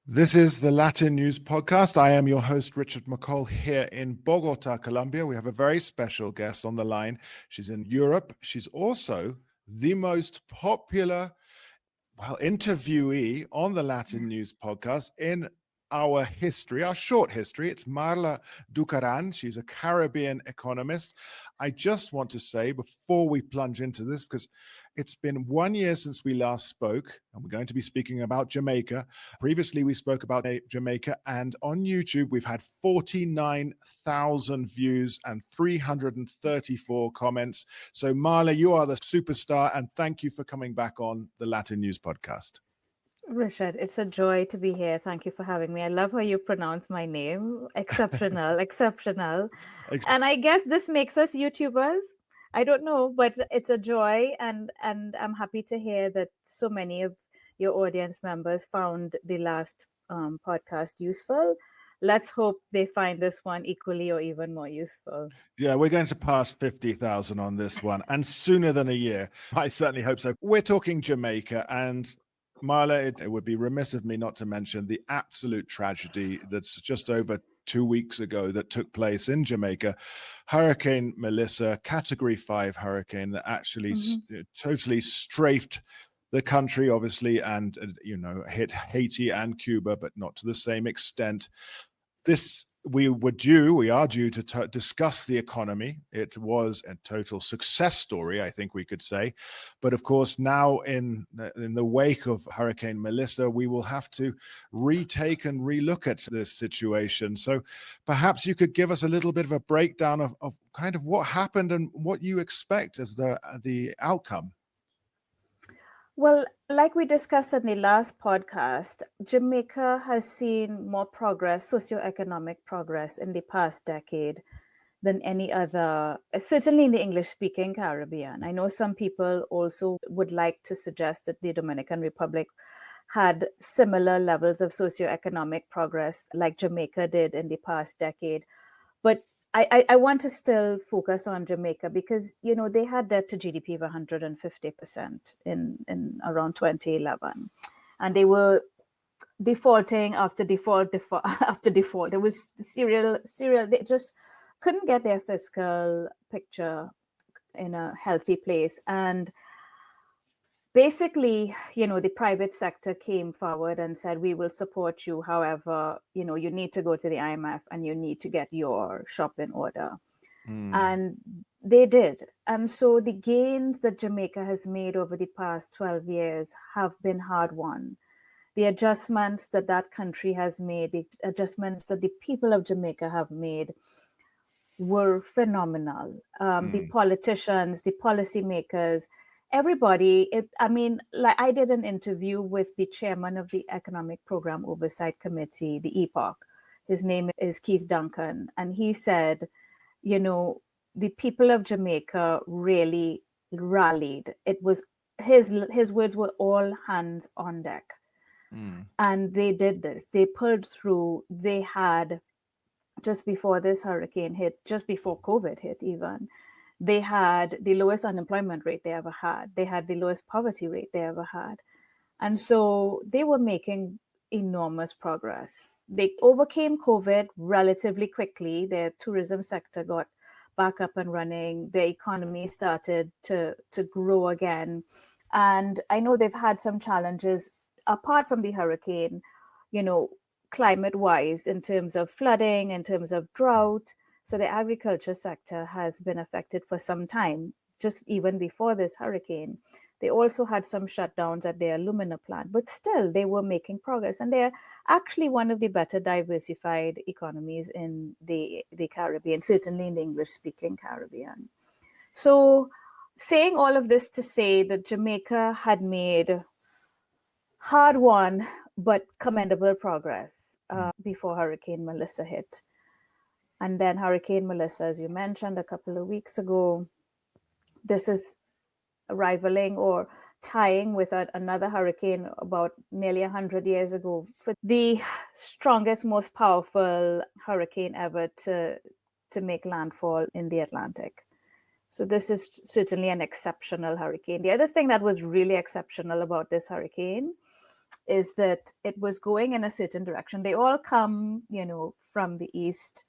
This is the Latin News Podcast. I am your host, Richard McCall, here in Bogota, Colombia. We have a very special guest on the line. She's in Europe. She's also the most popular, interviewee on the Latin News Podcast in our history, our short history. It's Marla Dukharan. She's a Caribbean economist. I just want to say before we plunge into this, because it's been 1 year since we last spoke, and we're going to be speaking about Jamaica. Previously, we spoke about Jamaica, and on YouTube, we've had 49,000 views and 334 comments. So, Marla, you are the superstar, and thank you for coming back on the Latin News Podcast. Richard, it's a joy to be here. Thank you for having me. I love how you pronounce my name. Exceptional, exceptional. And I guess this makes us YouTubers. I don't know, but it's a joy, and I'm happy to hear that so many of your audience members found the last podcast useful. Let's hope they find this one equally or even more useful. Yeah, we're going to pass 50,000 on this one, and sooner than a year. I certainly hope so. We're talking Jamaica, and Marla, it would be remiss of me not to mention the absolute tragedy that's just over 2 weeks ago that took place in Jamaica. Hurricane Melissa, Category 5 hurricane that actually totally strafed the country, obviously, and hit Haiti and Cuba, but not to the same extent. We are due to discuss the economy. It was a total success story, I think we could say. But of course, now in the wake of Hurricane Melissa, we will have to retake and relook at this situation. So perhaps you could give us a little bit of a breakdown of kind of what happened and what you expect as the outcome. Well, like we discussed in the last podcast, Jamaica has seen more progress, socioeconomic progress in the past decade than any other, certainly in the English-speaking Caribbean. I know some people also would like to suggest that the Dominican Republic had similar levels of socioeconomic progress like Jamaica did in the past decade. But I want to still focus on Jamaica because, they had debt to GDP of 150% in around 2011. And they were defaulting after default after default. It was serial. They just couldn't get their fiscal picture in a healthy place. And basically, the private sector came forward and said, we will support you. However, you need to go to the IMF and you need to get your shop in order. And they did. And so the gains that Jamaica has made over the past 12 years have been hard won. The adjustments that country has made, the adjustments that the people of Jamaica have made were phenomenal. The politicians, the policymakers, everybody. I did an interview with the chairman of the Economic Program Oversight Committee, the EPOC. His name is Keith Duncan. And he said, the people of Jamaica really rallied. It was his words were all hands on deck. And they did this. They pulled through. They had, just before this hurricane hit, just before COVID hit even, they had the lowest unemployment rate they ever had. They had the lowest poverty rate they ever had. And so they were making enormous progress. They overcame COVID relatively quickly. Their tourism sector got back up and running. The economy started to grow again. And I know they've had some challenges apart from the hurricane, climate-wise, in terms of flooding, in terms of drought. So the agriculture sector has been affected for some time, just even before this hurricane. They also had some shutdowns at their alumina plant, but still they were making progress. And they're actually one of the better diversified economies in the Caribbean, certainly in the English-speaking Caribbean. So saying all of this to say that Jamaica had made hard-won but commendable progress before Hurricane Melissa hit. And then Hurricane Melissa, as you mentioned a couple of weeks ago, this is rivaling or tying with another hurricane about nearly 100 years ago for the strongest, most powerful hurricane ever to make landfall in the Atlantic. So this is certainly an exceptional hurricane. The other thing that was really exceptional about this hurricane is that it was going in a certain direction. They all come, from the east,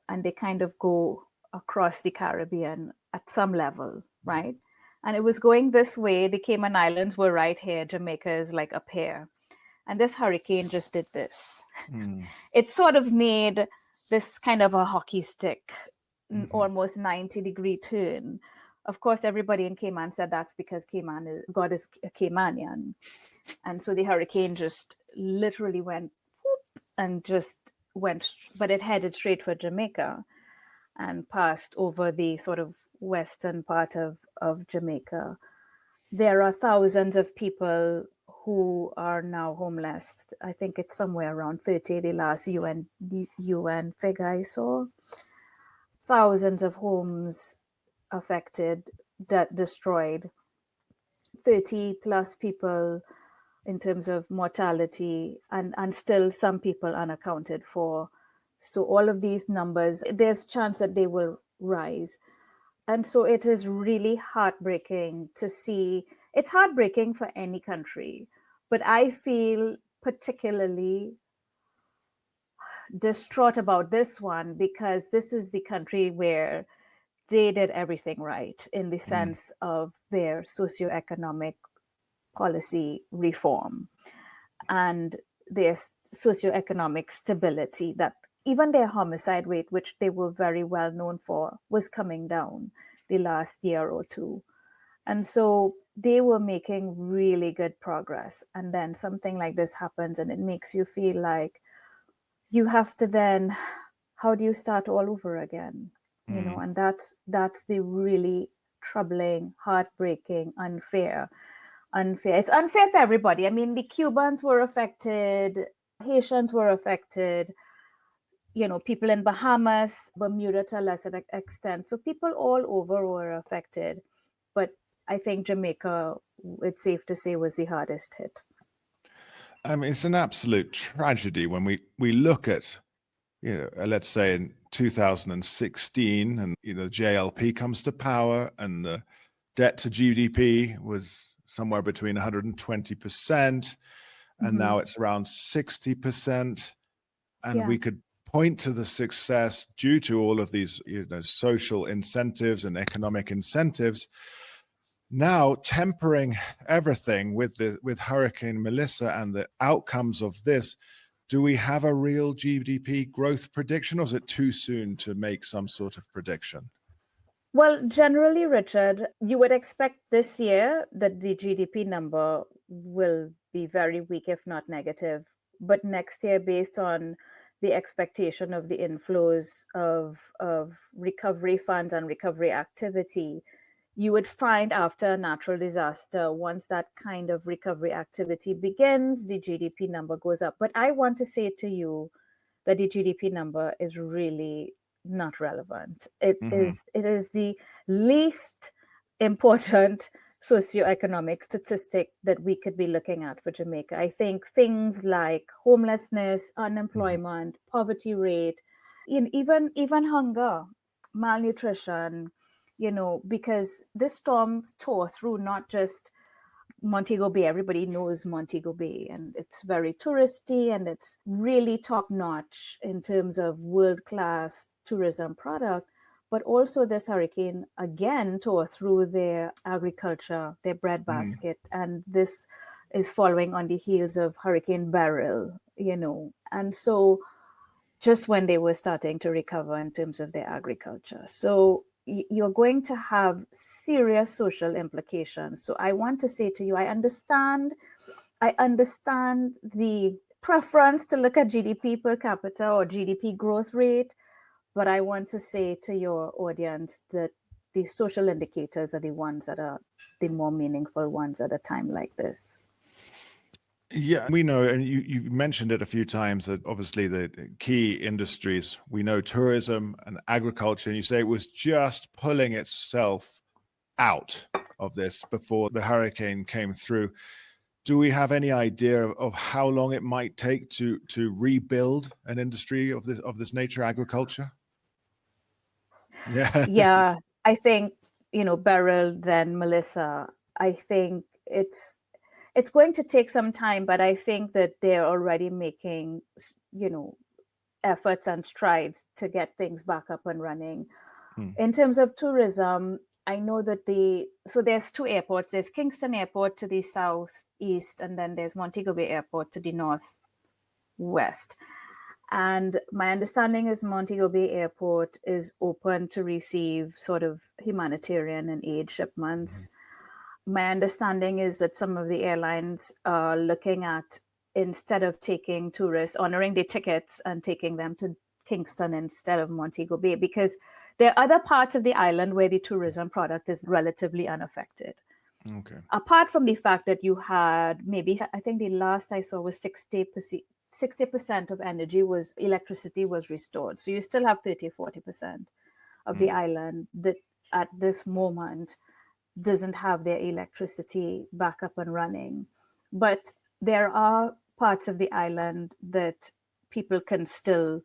and they kind of go across the Caribbean at some level, right? And it was going this way. The Cayman Islands were right here. Jamaica is like up here. And this hurricane just did this. It sort of made this kind of a hockey stick, almost 90-degree turn. Of course, everybody in Cayman said that's because God is a Caymanian. And so the hurricane just literally went whoop, and just went, but it headed straight for Jamaica and passed over the sort of western part of Jamaica. There are thousands of people who are now homeless. I think it's somewhere around 30, the last UN figure I saw. Thousands of homes affected, destroyed. 30 plus people in terms of mortality, and still some people unaccounted for. So all of these numbers, there's a chance that they will rise. And so it is really heartbreaking to see. It's heartbreaking for any country, but I feel particularly distraught about this one because this is the country where they did everything right in the sense of their socioeconomic policy reform and their socioeconomic stability, that even their homicide rate, which they were very well known for, was coming down the last year or two. And so they were making really good progress. And then something like this happens and it makes you feel like you have to then, how do you start all over again? And that's the really troubling, heartbreaking, unfair. It's unfair for everybody. I mean, the Cubans were affected, Haitians were affected, people in Bahamas, Bermuda to a lesser extent. So people all over were affected. But I think Jamaica, it's safe to say, was the hardest hit. I mean, it's an absolute tragedy when we look at, let's say in 2016, and JLP comes to power, and the debt to GDP was somewhere between 120%, and now it's around 60%, and we could point to the success due to all of these social incentives and economic incentives. Now tempering everything with Hurricane Melissa and the outcomes of this, do we have a real GDP growth prediction, or is it too soon to make some sort of prediction? Well, generally, Richard, you would expect this year that the GDP number will be very weak, if not negative. But next year, based on the expectation of the inflows of recovery funds and recovery activity, you would find after a natural disaster, once that kind of recovery activity begins, the GDP number goes up. But I want to say to you that the GDP number is really not relevant. It is the least important socioeconomic statistic that we could be looking at for Jamaica. I think things like homelessness, unemployment, poverty rate, even hunger, malnutrition, because this storm tore through not just Montego Bay. Everybody knows Montego Bay, and it's very touristy, and it's really top notch in terms of world-class tourism product. But also this hurricane again tore through their agriculture, their breadbasket, and this is following on the heels of Hurricane Beryl, and so just when they were starting to recover in terms of their agriculture. So you're going to have serious social implications. So I want to say to you, I understand the preference to look at GDP per capita or GDP growth rate, but I want to say to your audience that the social indicators are the ones that are the more meaningful ones at a time like this. Yeah, we know, and you mentioned it a few times, that obviously the key industries, we know tourism and agriculture, and you say it was just pulling itself out of this before the hurricane came through. Do we have any idea of how long it might take to rebuild an industry of this nature, agriculture? Yeah, I think, Beryl, then Melissa, I think it's it's going to take some time, but I think that they're already making, efforts and strides to get things back up and running. In terms of tourism, I know that there's two airports. There's Kingston Airport to the southeast, and then there's Montego Bay Airport to the northwest. And my understanding is Montego Bay Airport is open to receive sort of humanitarian and aid shipments. My understanding is that some of the airlines are looking at, instead of taking tourists, honoring the tickets and taking them to Kingston instead of Montego Bay, because there are other parts of the island where the tourism product is relatively unaffected. Okay. Apart from the fact that you had maybe, I think the last I saw was 60% of electricity was restored. So you still have 30-40% of the island that at this moment doesn't have their electricity back up and running. But there are parts of the island that people can still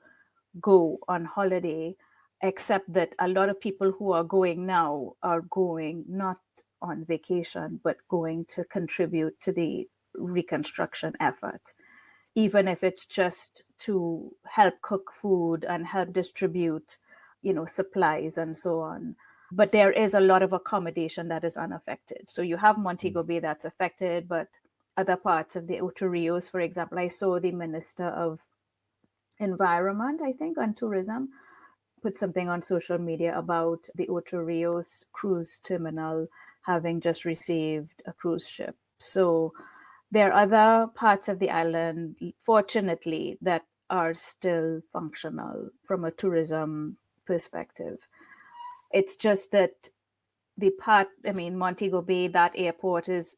go on holiday, except that a lot of people who are going now are going not on vacation, but going to contribute to the reconstruction effort, even if it's just to help cook food and help distribute, supplies and so on. But there is a lot of accommodation that is unaffected. So you have Montego Bay that's affected, but other parts of the Ocho Rios, for example, I saw the Minister of Environment, I think, and Tourism, put something on social media about the Ocho Rios cruise terminal having just received a cruise ship. So there are other parts of the island, fortunately, that are still functional from a tourism perspective. It's just that Montego Bay, that airport is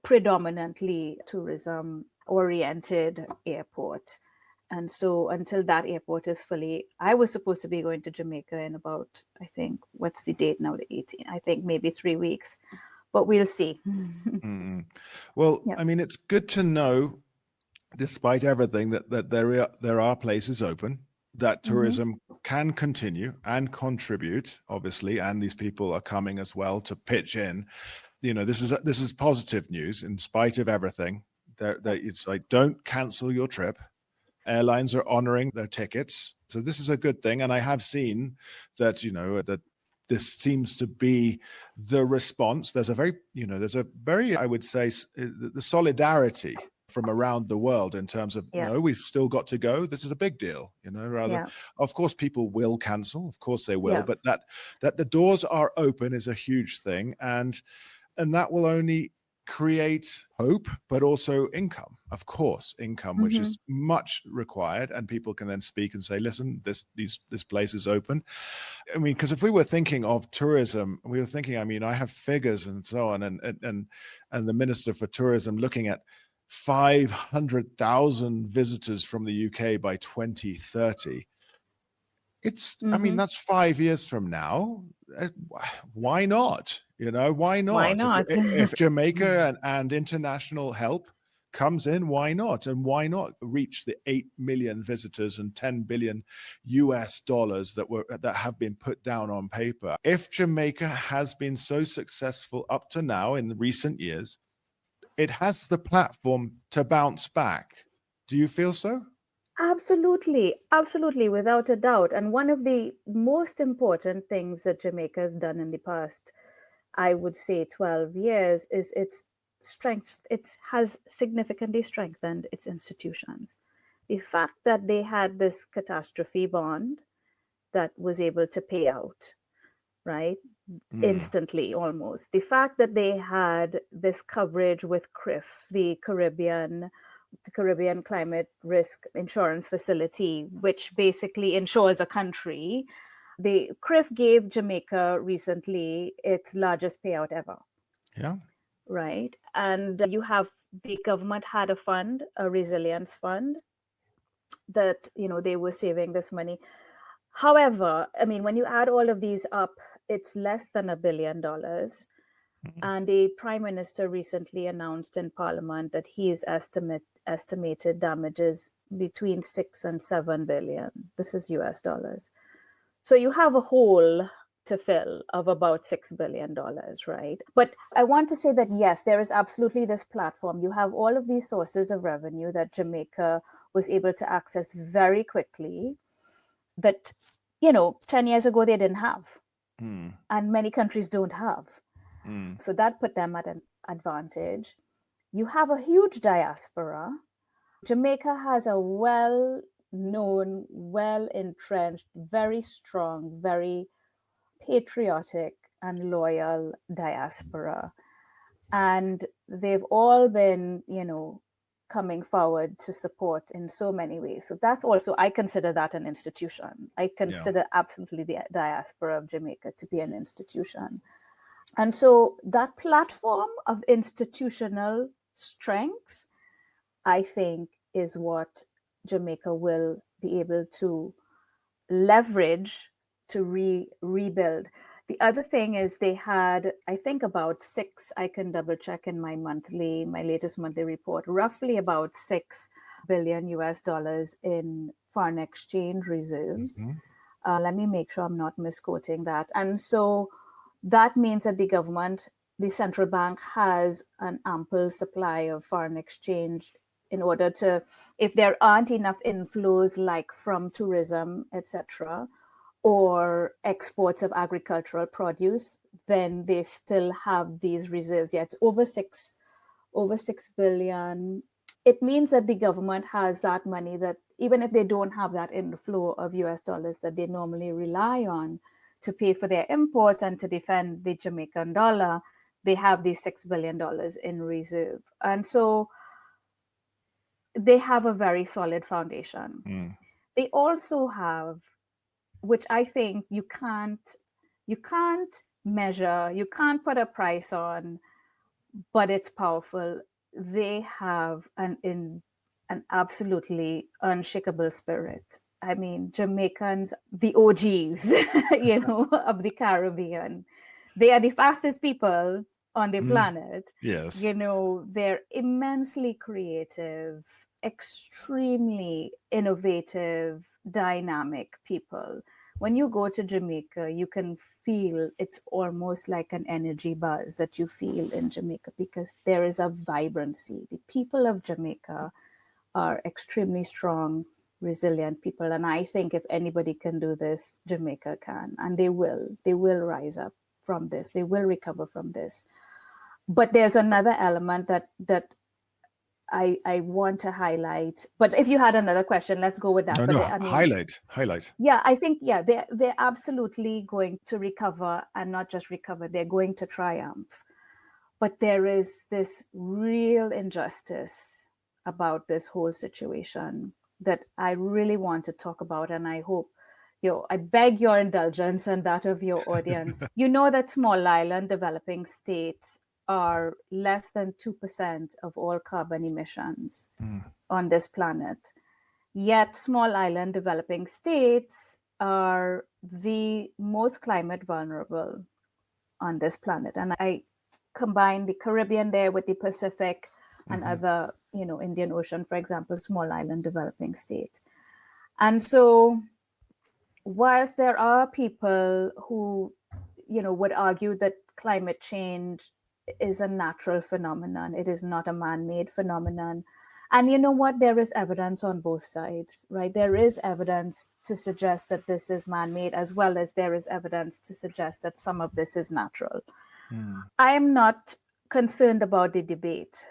predominantly tourism-oriented airport. And so until that airport is fully, I was supposed to be going to Jamaica in about, I think, what's the date now? The 18th, I think maybe 3 weeks, but we'll see. Well, yeah. I mean, it's good to know, despite everything, that there are places open, that tourism can continue and contribute, obviously, and these people are coming as well to pitch in. This is positive news in spite of everything. That it's like, don't cancel your trip. Airlines are honoring their tickets, so this is a good thing. And I have seen that that this seems to be the response. There's a very, I would say, the solidarity from around the world in terms of, we've still got to go. This is a big deal, Of course, people will cancel. Of course they will. But that the doors are open is a huge thing. And that will only create hope, but also income, of course, which is much required. And people can then speak and say, listen, this place is open. I mean, because if we were thinking of tourism, I have figures and so on, and the Minister for Tourism looking at 500,000 visitors from the UK by 2030. It's, I mean, that's 5 years from now. Why not? Why not? Why not? If Jamaica and international help comes in, why not? And why not reach the 8 million visitors and $10 billion that have been put down on paper? If Jamaica has been so successful up to now in recent years, it has the platform to bounce back. Do you feel so? Absolutely, without a doubt. And one of the most important things that Jamaica has done in the past, I would say 12 years, is its strength. It has significantly strengthened its institutions. The fact that they had this catastrophe bond that was able to pay out, right? Instantly, almost. The fact that they had this coverage with CCRIF, the Caribbean Climate Risk Insurance Facility, which basically insures a country. The CCRIF gave Jamaica recently its largest payout ever. Yeah. Right. And the government had a fund, a resilience fund, that, they were saving this money. However, I mean, when you add all of these up, it's less than $1 billion. And the Prime Minister recently announced in Parliament that his estimated damages between 6 and 7 billion. This is US dollars. So you have a hole to fill of about $6 billion, right? But I want to say that, yes, there is absolutely this platform. You have all of these sources of revenue that Jamaica was able to access very quickly that, 10 years ago they didn't have. And many countries don't have. So that put them at an advantage. You have a huge diaspora. Jamaica has a well-known, well-entrenched, very strong, very patriotic and loyal diaspora. And they've all been, coming forward to support in so many ways. So that's also, I consider that an institution. I consider absolutely the diaspora of Jamaica to be an institution. And so that platform of institutional strength, I think, is what Jamaica will be able to leverage to rebuild. The other thing is they had, I think, about six, I can double check in my latest monthly report, roughly about $6 billion in foreign exchange reserves. Let me make sure I'm not misquoting that. And so that means that the central bank has an ample supply of foreign exchange in order to, if there aren't enough inflows like from tourism, etc., or exports of agricultural produce, then they still have these reserves. Yeah, it's over six billion. It means that the government has that money that even if they don't have that inflow of US dollars that they normally rely on to pay for their imports and to defend the Jamaican dollar, they have these $6 billion in reserve. And so they have a very solid foundation. They also have, which I think you can't measure, you can't put a price on, but it's powerful. They have an absolutely unshakable spirit. I mean, Jamaicans, the OGs, of the Caribbean, they are the fastest people on the planet. Yes. They're immensely creative, extremely innovative, dynamic people. When you go to Jamaica, you can feel it's almost like an energy buzz that you feel in Jamaica because there is a vibrancy. The people of Jamaica are extremely strong, resilient people. And I think if anybody can do this, Jamaica can. And they will. They will rise up from this. They will recover from this. But there's another element that I want to highlight. But if you had another question, let's go with that. Highlight. Yeah, I think, they're absolutely going to recover, and not just recover, they're going to triumph. But there is this real injustice about this whole situation that I really want to talk about. And I hope, I beg your indulgence and that of your audience. You know that small island developing states are less than 2% of all carbon emissions on this planet. Yet small island developing states are the most climate vulnerable on this planet. And I combine the Caribbean there with the Pacific and other, Indian Ocean, for example, small island developing states. And so whilst there are people who, would argue that climate change is a natural phenomenon, it is not a man-made phenomenon. And you know what? There is evidence on both sides, right? There is evidence to suggest that this is man-made, as well as there is evidence to suggest that some of this is natural. I am not concerned about the debate.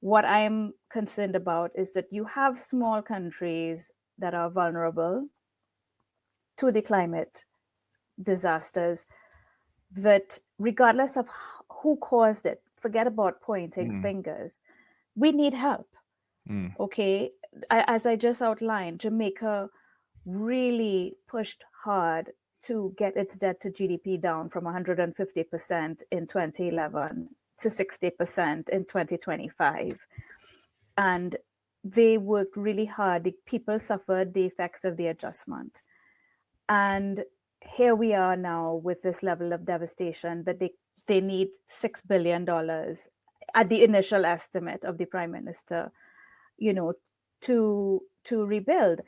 What I am concerned about is that you have small countries that are vulnerable to the climate disasters, that regardless of who caused it, forget about pointing fingers, we need help. Okay, as I just outlined, Jamaica really pushed hard to get its debt to GDP down from 150% in 2011 to 60% in 2025. And they worked really hard. The people suffered the effects of the adjustment. And here we are now with this level of devastation that they need $6 billion at the initial estimate of the Prime Minister, to rebuild.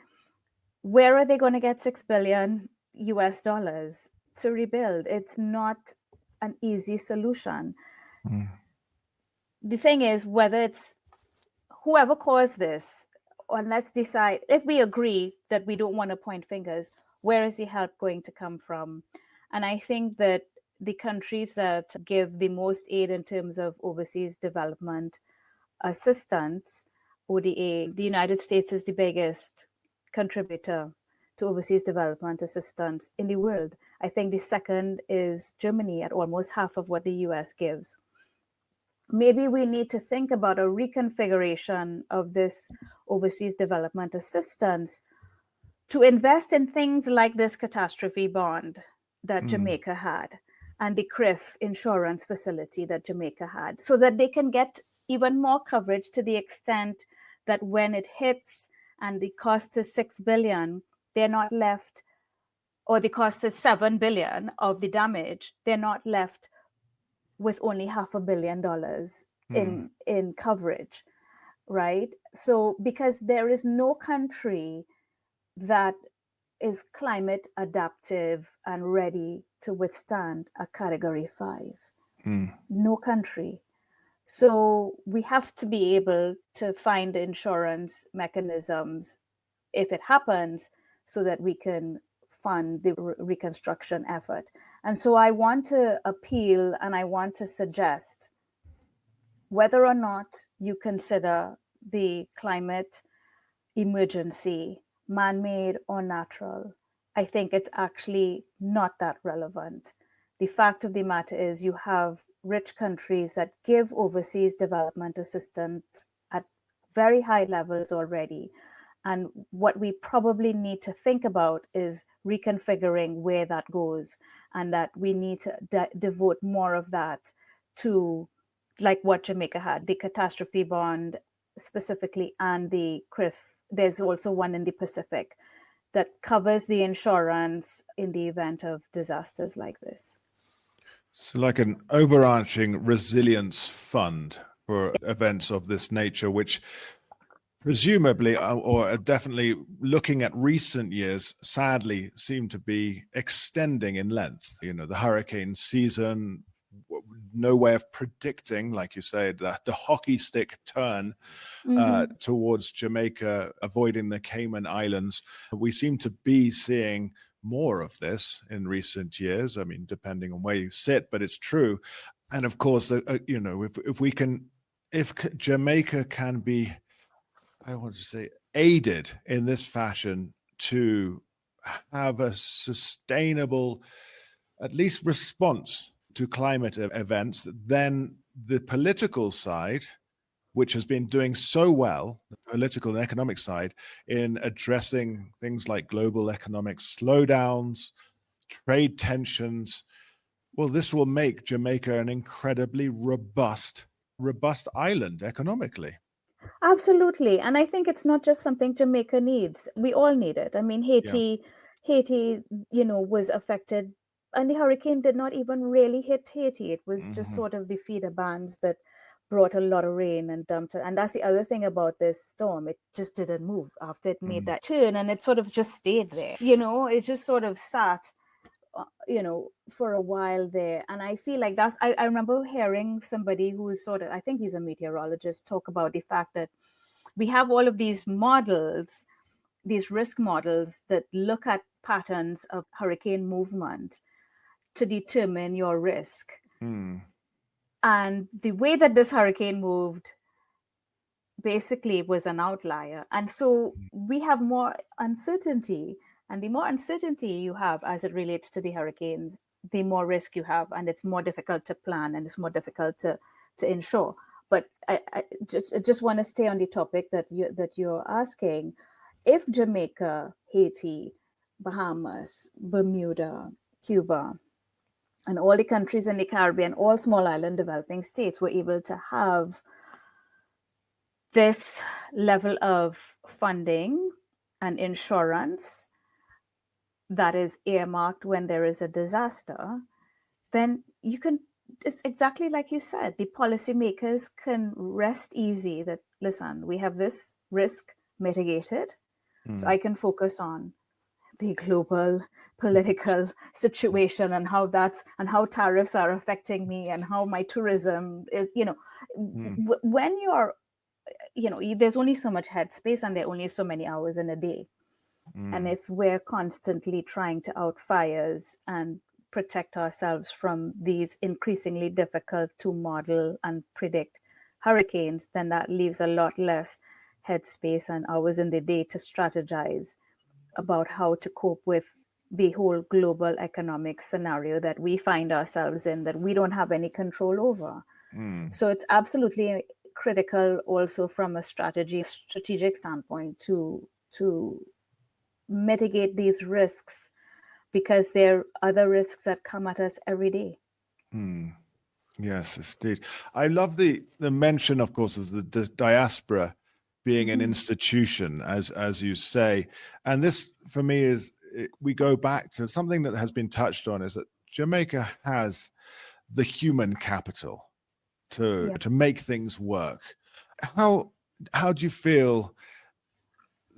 Where are they going to get $6 billion US to rebuild. It's not an easy solution. The thing is, whether it's whoever caused this, or let's decide, if we agree that we don't want to point fingers, where is the help going to come from? And I think that the countries that give the most aid in terms of overseas development assistance, ODA, the United States is the biggest contributor to overseas development assistance in the world. I think the second is Germany at almost half of what the US gives. Maybe we need to think about a reconfiguration of this overseas development assistance to invest in things like this catastrophe bond that Jamaica had and the CCRIF insurance facility that Jamaica had, so that they can get even more coverage to the extent that when it hits and the cost is $6 billion, they're not left, or the cost is $7 billion of the damage, they're not left with only $500 million in coverage, right? So because there is no country that is climate adaptive and ready to withstand a category 5. No country. So we have to be able to find insurance mechanisms if it happens, so that we can fund the reconstruction effort. And so I want to appeal and I want to suggest, whether or not you consider the climate emergency man-made or natural, I think it's actually not that relevant. The fact of the matter is, you have rich countries that give overseas development assistance at very high levels already. And what we probably need to think about is reconfiguring where that goes, and that we need to devote more of that to, like what Jamaica had, the catastrophe bond specifically, and the CCRIF. There's also one in the Pacific that covers the insurance in the event of disasters like this. So like an overarching resilience fund for events of this nature, which presumably, or definitely looking at recent years, sadly seem to be extending in length. You know, the hurricane season, no way of predicting, like you said, the hockey stick turn towards Jamaica, avoiding the Cayman Islands. We seem to be seeing more of this in recent years. I mean, depending on where you sit, but it's true. And of course, you know, if Jamaica can be, I want to say, aided in this fashion to have a sustainable, at least, response to climate events, then the political side, which has been doing so well, the political and economic side, in addressing things like global economic slowdowns, trade tensions, well, this will make Jamaica an incredibly robust island economically. Absolutely. And I think it's not just something Jamaica needs. We all need it. I mean, Haiti, you know, was affected, and the hurricane did not even really hit Haiti. It was just sort of the feeder bands that brought a lot of rain and dumped it. And that's the other thing about this storm. It just didn't move after it made that turn, and it sort of just stayed there. You know, it just sort of sat, you know, for a while there. And I feel like I remember hearing somebody who's sort of, I think he's a meteorologist, talk about the fact that we have all of these models, these risk models that look at patterns of hurricane movement to determine your risk. And the way that this hurricane moved basically was an outlier. And so we have more uncertainty. And the more uncertainty you have as it relates to the hurricanes, the more risk you have, and it's more difficult to plan, and it's more difficult to insure. But I just want to stay on the topic that you're asking. If Jamaica, Haiti, Bahamas, Bermuda, Cuba, and all the countries in the Caribbean, all small island developing states, were able to have this level of funding and insurance that is earmarked when there is a disaster, then you can, it's exactly like you said, the policymakers can rest easy that, listen, we have this risk mitigated, so I can focus on the global political situation and how tariffs are affecting me and how my tourism is, when you're, there's only so much headspace and there are only so many hours in a day. And if we're constantly trying to out fires and protect ourselves from these increasingly difficult to model and predict hurricanes, then that leaves a lot less headspace and hours in the day to strategize about how to cope with the whole global economic scenario that we find ourselves in, that we don't have any control over. So it's absolutely critical also from a strategic standpoint to mitigate these risks, because there are other risks that come at us every day. Yes, indeed. I love the mention, of course, of the diaspora being an institution, as you say. And this, for me, we go back to something that has been touched on, is that Jamaica has the human capital to make things work. How do you feel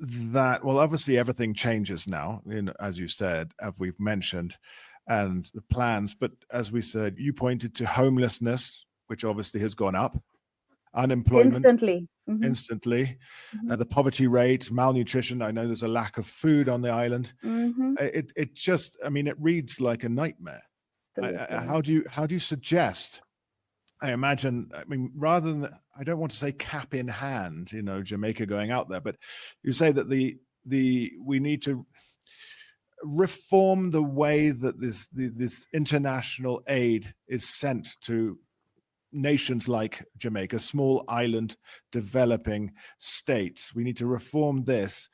that, well, obviously everything changes now, as you said, as we've mentioned, and the plans, but as we said, you pointed to homelessness, which obviously has gone up, unemployment instantly, the poverty rate, malnutrition. I know there's a lack of food on the island. It just, it reads like a nightmare. How do you suggest? I imagine, rather than, I don't want to say cap in hand, Jamaica going out there, but you say that we need to reform the way that this international aid is sent to nations like Jamaica, small island developing states. We need to reform this.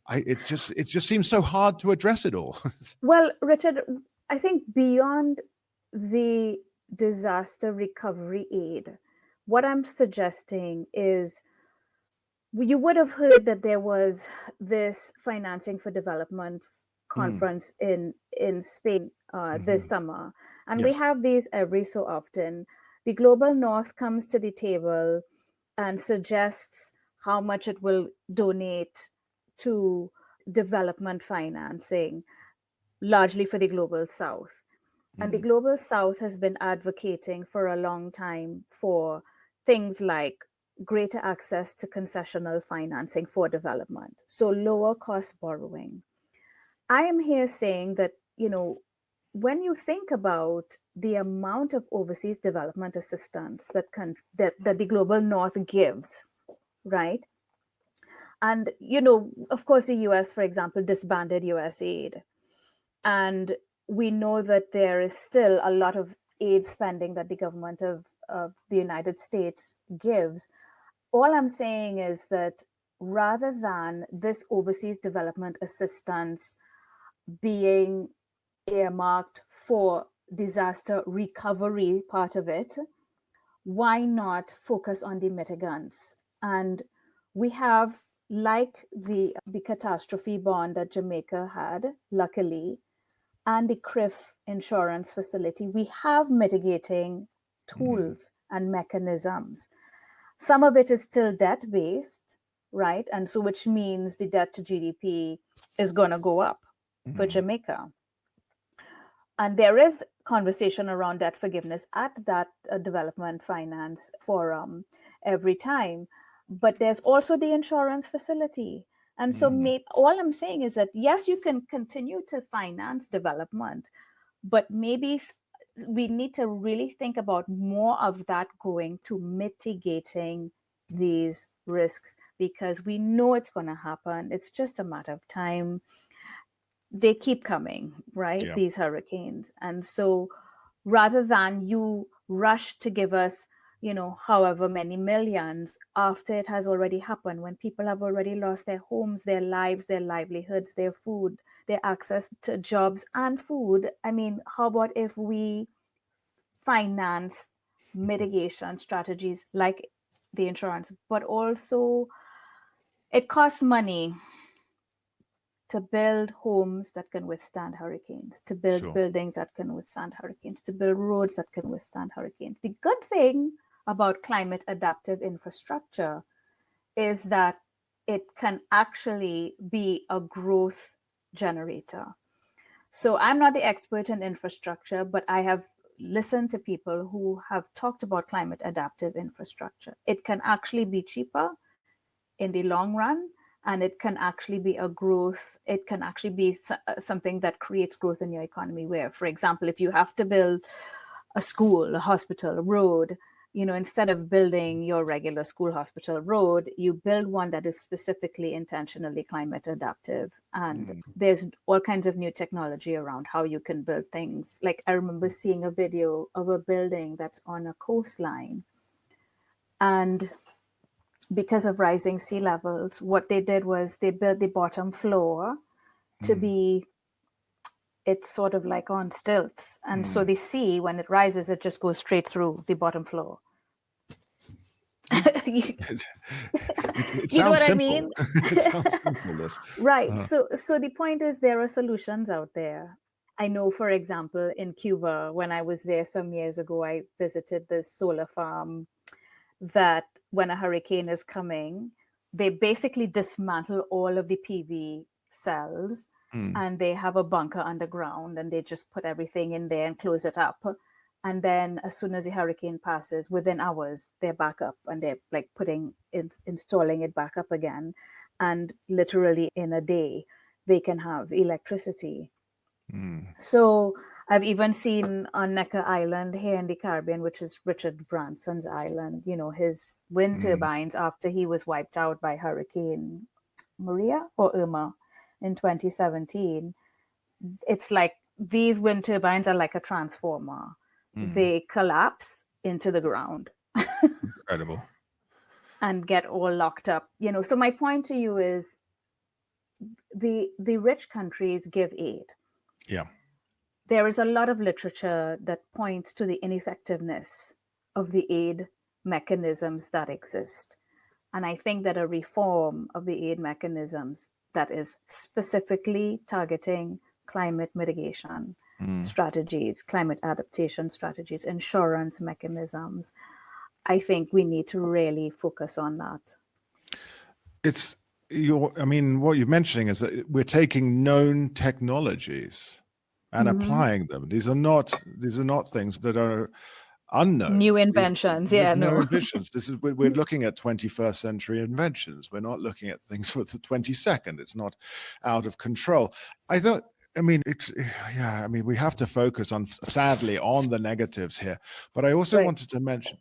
It just seems so hard to address it all. Well, Richard, I think beyond the disaster recovery aid, what I'm suggesting is, you would have heard that there was this financing for development conference in Spain this summer, and we have these every so often. The Global North comes to the table and suggests how much it will donate to development financing, largely for the Global South. And the Global South has been advocating for a long time for things like greater access to concessional financing for development, so lower cost borrowing. I am here saying that, when you think about the amount of overseas development assistance that the Global North gives, right? And, of course, the US, for example, disbanded US aid. And we know that there is still a lot of aid spending that the government of the United States gives. All I'm saying is that rather than this overseas development assistance being earmarked for disaster recovery part of it, why not focus on the mitigants? And we have, like the catastrophe bond that Jamaica had, luckily, and the CCRIF insurance facility, we have mitigating tools and mechanisms. Some of it is still debt-based, right? And so which means the debt to GDP is going to go up for Jamaica. And there is conversation around debt forgiveness at that development finance forum every time. But there's also the insurance facility. And so all I'm saying is that, yes, you can continue to finance development, but maybe we need to really think about more of that going to mitigating these risks, because we know it's going to happen. It's just a matter of time. They keep coming, right? Yeah. These hurricanes. And so rather than you rush to give us, however many millions after it has already happened, when people have already lost their homes, their lives, their livelihoods, their food, their access to jobs and food. How about if we finance mitigation strategies like the insurance, but also it costs money to build homes that can withstand hurricanes, to build buildings that can withstand hurricanes, to build roads that can withstand hurricanes. The good thing about climate adaptive infrastructure is that it can actually be a growth generator. So I'm not the expert in infrastructure, but I have listened to people who have talked about climate adaptive infrastructure. It can actually be cheaper in the long run, and it can actually be a growth. It can actually be something that creates growth in your economy, where, for example, if you have to build a school, a hospital, a road, instead of building your regular school, hospital, road, you build one that is specifically intentionally climate adaptive. And there's all kinds of new technology around how you can build things. Like, I remember seeing a video of a building that's on a coastline. And because of rising sea levels, what they did was they built the bottom floor to be, it's sort of like on stilts. And so the sea, when it rises, it just goes straight through the bottom floor. It You know sounds what I simple. mean? It sounds simple, this. Right. So the point is, there are solutions out there. I know, for example, in Cuba, when I was there some years ago, I visited this solar farm that when a hurricane is coming, they basically dismantle all of the PV cells and they have a bunker underground, and they just put everything in there and close it up. And then as soon as the hurricane passes, within hours, they're back up, and they're like installing it back up again. And literally in a day, they can have electricity. So I've even seen on Necker Island here in the Caribbean, which is Richard Branson's island, his wind turbines, after he was wiped out by Hurricane Maria or Irma in 2017. It's like these wind turbines are like a transformer. They collapse into the ground. Incredible. And get all locked up. So my point to you is, the rich countries give aid. Yeah. There is a lot of literature that points to the ineffectiveness of the aid mechanisms that exist. And I think that a reform of the aid mechanisms that is specifically targeting climate mitigation strategies, climate adaptation strategies, insurance mechanisms, I think we need to really focus on that. What you're mentioning is that we're taking known technologies and applying them. These are not things that are unknown. New inventions. No inventions. We're looking at 21st century inventions. We're not looking at things for the 22nd. It's not out of control. We have to focus sadly on the negatives here. But I also wanted to mention,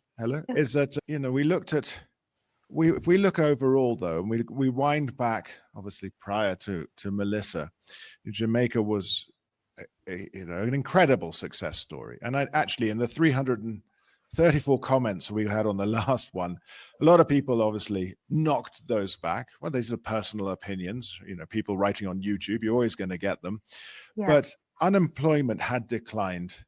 is that, we looked at, if we look overall though, and we wind back, obviously prior to Melissa, Jamaica was an incredible success story. And actually, in the 334 comments we had on the last one, a lot of people obviously knocked those back. Well, these are personal opinions, people writing on YouTube, you're always going to get them. Yeah. But unemployment had declined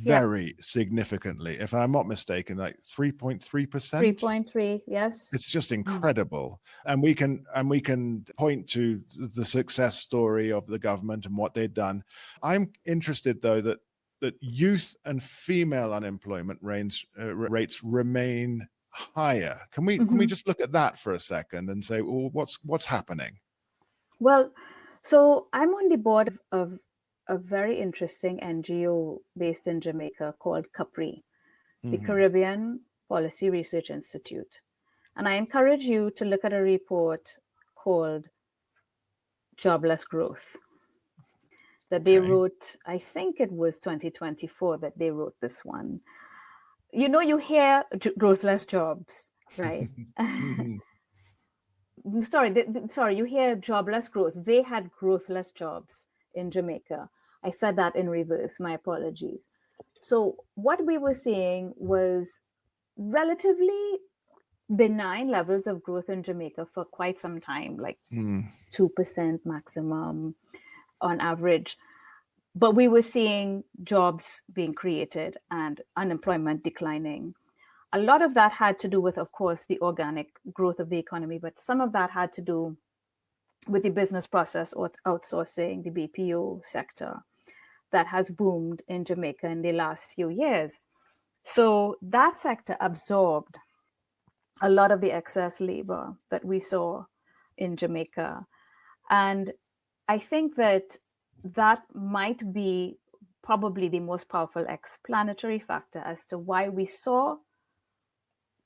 very significantly. If I'm not mistaken, like 3.3%. 3.3, yes. It's just incredible. And we can point to the success story of the government and what they've done. I'm interested though that youth and female unemployment rates remain higher. Can we just look at that for a second and say, well, what's happening? Well, so I'm on the board of a very interesting NGO based in Jamaica called CCRIF, the Caribbean Policy Research Institute. And I encourage you to look at a report called Jobless Growth that they wrote. I think it was 2024 that they wrote this one. You hear growthless jobs, right? Sorry, you hear jobless growth. They had growthless jobs in Jamaica. I said that in reverse, my apologies. So what we were seeing was relatively benign levels of growth in Jamaica for quite some time, like 2% maximum on average. But we were seeing jobs being created and unemployment declining. A lot of that had to do with, of course, the organic growth of the economy, but some of that had to do with the business process or outsourcing, the BPO sector that has boomed in Jamaica in the last few years. So that sector absorbed a lot of the excess labor that we saw in Jamaica. And I think that might be probably the most powerful explanatory factor as to why we saw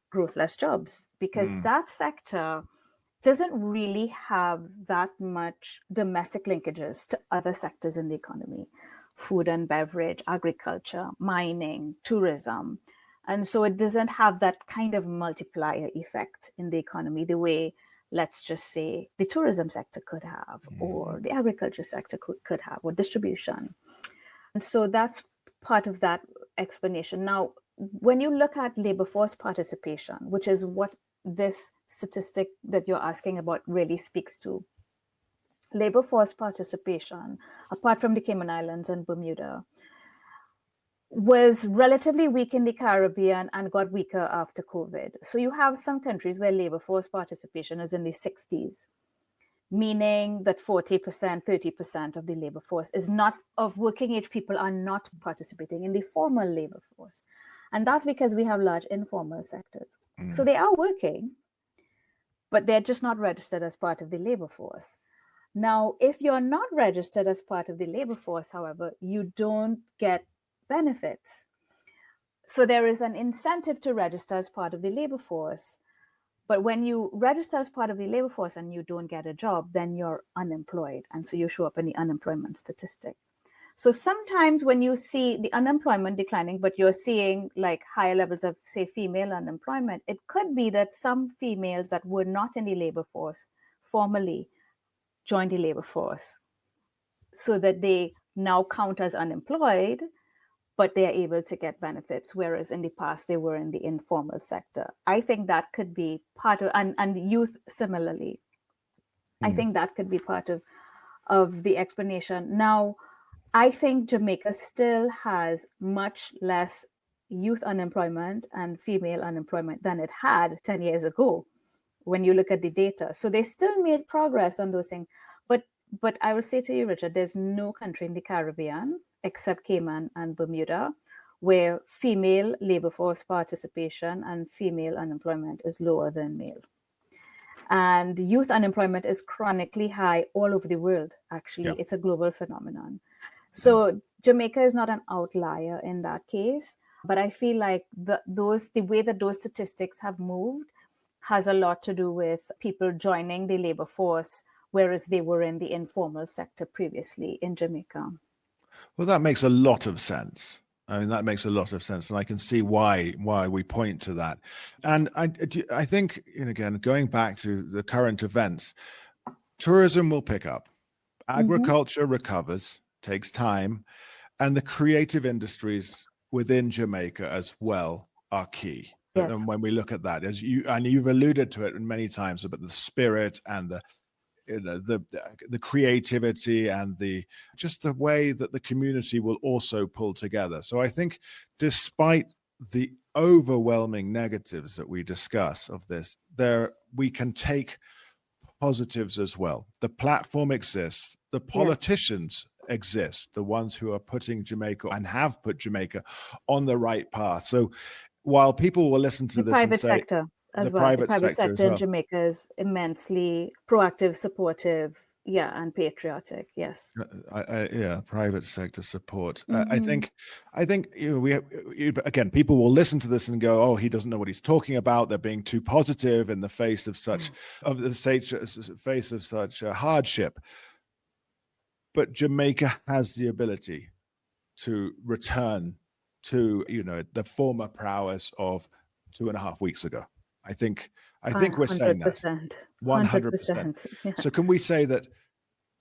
growthless jobs, because that sector doesn't really have that much domestic linkages to other sectors in the economy: food and beverage, agriculture, mining, tourism. And so it doesn't have that kind of multiplier effect in the economy the way, let's just say, the tourism sector could have, or the agriculture sector could have, or distribution. And so that's part of that explanation. Now, when you look at labor force participation, which is what this statistic that you're asking about really speaks to, labor force participation, apart from the Cayman Islands and Bermuda, was relatively weak in the Caribbean and got weaker after COVID. So you have some countries where labor force participation is in the 60s, meaning that 40%, 30% of the labor force is not, of working age people are not participating in the formal labor force. And that's because we have large informal sectors. So they are working, but they're just not registered as part of the labor force. Now, if you're not registered as part of the labor force, however, you don't get benefits. So there is an incentive to register as part of the labor force. But when you register as part of the labor force and you don't get a job, then you're unemployed. And so you show up in the unemployment statistic. So sometimes when you see the unemployment declining, but you're seeing like higher levels of, say, female unemployment, it could be that some females that were not in the labor force formally joined the labor force, so that they now count as unemployed, but they are able to get benefits, whereas in the past they were in the informal sector. I think that could be part of, and youth similarly. I think that could be part of the explanation. Now, I think Jamaica still has much less youth unemployment and female unemployment than it had 10 years ago when you look at the data. So they still made progress on those things. But I will say to you, Richard, there's no country in the Caribbean except Cayman and Bermuda where female labor force participation and female unemployment is lower than male. And youth unemployment is chronically high all over the world, actually. It's a global phenomenon. So Jamaica is not an outlier in that case, but I feel like the way that those statistics have moved has a lot to do with people joining the labor force, whereas they were in the informal sector previously in Jamaica. Well, that makes a lot of sense. I mean, that makes a lot of sense, and I can see why we point to that. And I think, again, going back to the current events, tourism will pick up, agriculture recovers, takes time, and the creative industries within Jamaica as well are key. Yes. And when we look at that, you've alluded to it many times about the spirit and the creativity and just the way that the community will also pull together. So I think despite the overwhelming negatives that we discuss of this, we can take positives as well. The platform exists, the politicians exist, the ones who are putting Jamaica and have put Jamaica on the right path. So while people will listen to this and say, sector as the well. private The private sector sector as in well. Jamaica is immensely proactive, supportive, and patriotic. Yes. Private sector support. I think again, people will listen to this and go, "Oh, he doesn't know what he's talking about. They're being too positive in the face of such hardship." But Jamaica has the ability to return to the former prowess of 2.5 weeks ago. I think we're saying that 100%. So can we say that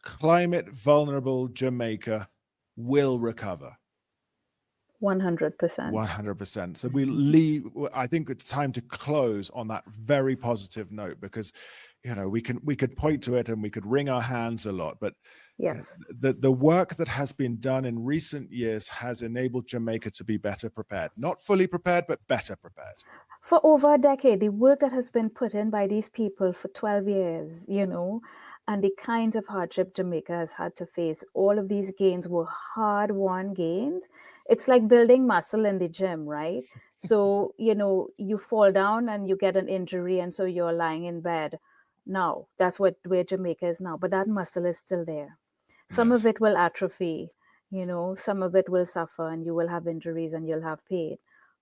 climate vulnerable Jamaica will recover? 100%. 100%. So I think it's time to close on that very positive note, because we could point to it and we could wring our hands a lot, but yes, the work that has been done in recent years has enabled Jamaica to be better prepared. Not fully prepared, but better prepared. For over a decade, the work that has been put in by these people for 12 years, and the kinds of hardship Jamaica has had to face, all of these gains were hard-won gains. It's like building muscle in the gym, right? So, you fall down and you get an injury, and so you're lying in bed now. That's where Jamaica is now. But that muscle is still there. Some of it will atrophy, some of it will suffer, and you will have injuries and you'll have pain.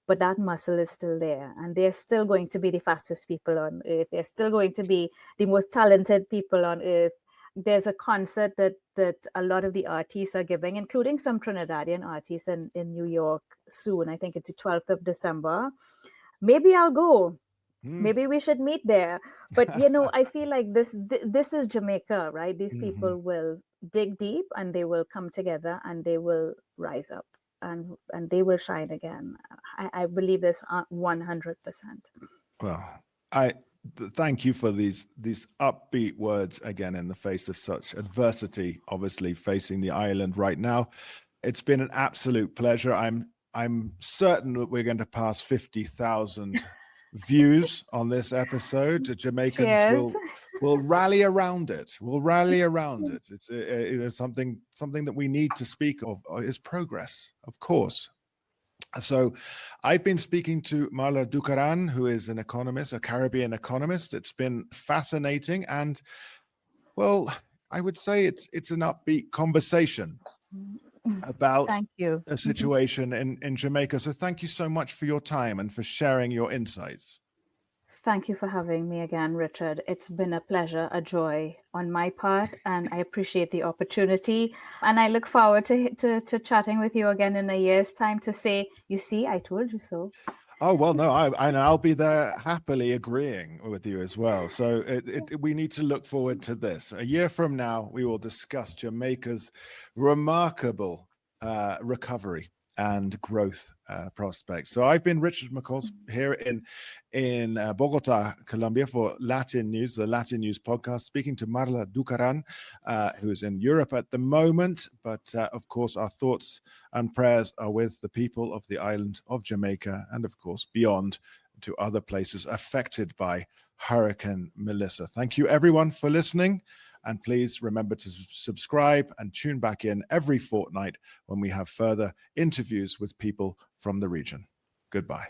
But that muscle is still there, and they're still going to be the fastest people on earth. They're still going to be the most talented people on earth. There's a concert that a lot of the artists are giving, including some Trinidadian artists in New York soon. I think it's the 12th of December. Maybe I'll go. Maybe we should meet there. But I feel like this is Jamaica, right? These people will dig deep, and they will come together, and they will rise up, and they will shine again. I believe this 100%. Well, thank you for these upbeat words again in the face of such adversity, obviously facing the island right now. It's been an absolute pleasure. I'm certain that we're going to pass 50,000 views on this episode. Jamaicans will rally around it. It's something that we need to speak of is progress, of course. So I've been speaking to Marla Dukharan, who is an economist, a Caribbean economist. It's been fascinating, and well, I would say it's an upbeat conversation about a situation in Jamaica. So thank you so much for your time and for sharing your insights. Thank you for having me again, Richard. It's been a pleasure, a joy on my part, and I appreciate the opportunity. And I look forward to chatting with you again in a year's time to say, you see, I told you so. Oh, well, no, I'll be there happily agreeing with you as well. So we need to look forward to this. A year from now, we will discuss Jamaica's remarkable recovery and growth prospects. So I've been Richard McCall here in Bogota, Colombia for Latin News, the Latin News Podcast, speaking to Marla Dukharan, who is in Europe at the moment. But of course, our thoughts and prayers are with the people of the island of Jamaica and, of course, beyond to other places affected by Hurricane Melissa. Thank you, everyone, for listening. And please remember to subscribe and tune back in every fortnight when we have further interviews with people from the region. Goodbye.